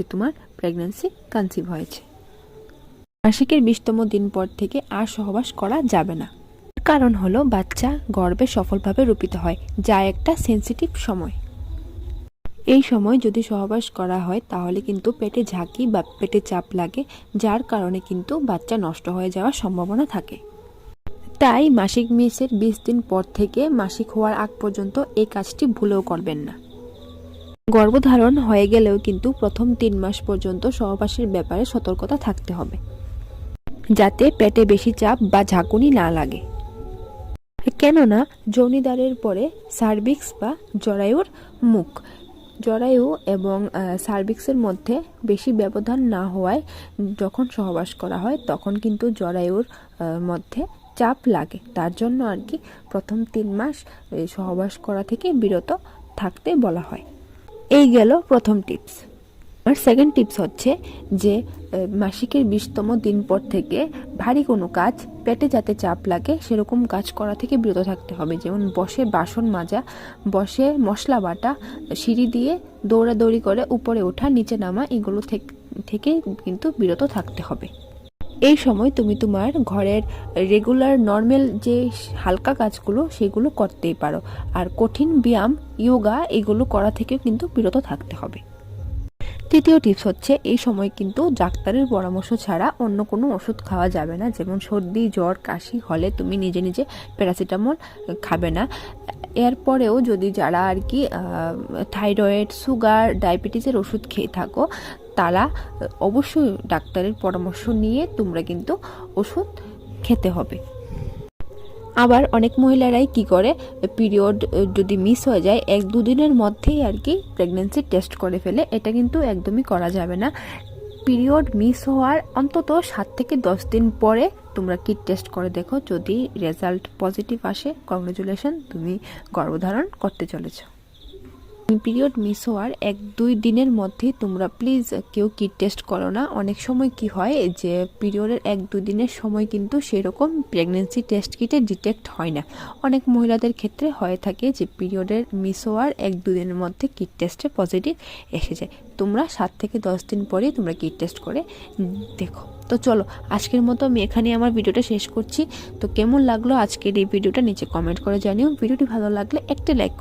যে তোমার pregnancy conceive হয়েছে। মাসিকের 20তম দিন পর থেকে আর সহবাস করা যাবে না। কারণ হলো বাচ্চা গর্ভে সফলভাবে রূপিত হয়, যা একটা সেন্সিটিভ সময়। এই সময় যদি সহবাস করা হয় তাহলে কিন্তু পেটে ঝাঁকি বা পেটে চাপ লাগে, যার কারণে কিন্তু বাচ্চা নষ্ট হয়ে যাওয়ার সম্ভাবনা থাকে। তাই মাসিক মিসের 20 দিন পর থেকে মাসিক হওয়ার আগ পর্যন্ত এই কাজটি ভুলেও করবেন না। গর্ভধারণ হয়ে গেলেও কিন্তু প্রথম 3 মাস পর্যন্ত সহবাসের ব্যাপারে সতর্কতা থাকতে হবে, যাতে পেটে বেশি চাপ বা ঝাঁকুনি না লাগে। কেননা যোনিদ্বারের পরে সার্ভিক্স বা জরায়ুর মুখ, জরায়ু এবং সার্ভিক্সের মধ্যে বেশি ব্যবধান না হওয়ায় যখন সহবাস করা হয় তখন কিন্তু জরায়ুর মধ্যে চাপ লাগে। তার জন্য আর কি প্রথম 3 মাস সহবাস করা থেকে বিরত থাকতে বলা হয়। এই গেল প্রথম টিপস। আর সেকেন্ড টিপস হচ্ছে যে মাসিকের 20তম দিন পর থেকে ভারী কোনো কাজ, পেটে যাতে চাপ লাগে সেরকম কাজ করা থেকে বিরত থাকতে হবে। যেমন বসে বাসন মাজা, বসে মশলা বাটা, সিঁড়ি দিয়ে দৌড়াদৌড়ি করে উপরে ওঠা নিচে নামা, এগুলো থেকে কিন্তু বিরত থাকতে হবে। এই সময় তুমি তোমার ঘরের রেগুলার নর্মাল যে হালকা কাজগুলো সেগুলো করতেই পারো। আর কঠিন ব্যায়াম, যোগা এগুলো করা থেকেও কিন্তু বিরত থাকতে হবে। তৃতীয় টিপস হচ্ছে এই সময় কিন্তু ডাক্তারের পরামর্শ ছাড়া অন্য কোনো ওষুধ খাওয়া যাবে না। যেমন সর্দি, জ্বর, কাশি হলে তুমি নিজে নিজে প্যারাসিটামল খাবে না। এরপরেও যদি যারা আর কি থাইরয়েড, সুগার, ডায়াবেটিসের ওষুধ খেয়ে থাকো তারা অবশ্যই ডাক্তারের পরামর্শ নিয়ে তোমরা কিন্তু ওষুধ খেতে হবে। আবার অনেক মহিলারাই কি করে, পিরিয়ড যদি মিস হয়ে যায় 1-2 দিনের মধ্যেই আর কি প্রেগন্যান্সি টেস্ট করে ফেলে। এটা কিন্তু একদমই করা যাবে না। পিরিয়ড মিস হওয়ার অন্তত 7 থেকে 10 দিন পরে তোমরা কিট টেস্ট করে দেখো, যদি রেজাল্ট পজিটিভ আসে কংগ্রেচুলেশন, তুমি গর্ভধারণ করতে চলেছো। পিরিয়ড মিস হওয়ার 1-2 দিনের মধ্যেই তোমরা প্লিজ কেউ কিট টেস্ট করো না। অনেক সময় কি হয় যে পিরিয়ডের 1-2 দিনের সময় কিন্তু সেরকম প্রেগন্যান্সি টেস্ট কিটে ডিটেক্ট হয় না। অনেক মহিলাদের ক্ষেত্রে হয়ে থাকে যে পিরিয়ডের মিস হওয়ার 1-2 দিনের মধ্যে কিট টেস্টে পজিটিভ এসে যায়। তোমরা 7 থেকে 10 দিন পরে তোমরা কিট টেস্ট করে দেখো। তো চলো আজকের মতো আমি এখানে আমার ভিডিওটা শেষ করছি। তো কেমন লাগলো আজকের এই ভিডিওটা নিচে কমেন্ট করে জানিও। ভিডিওটি ভালো লাগলে একটা লাইক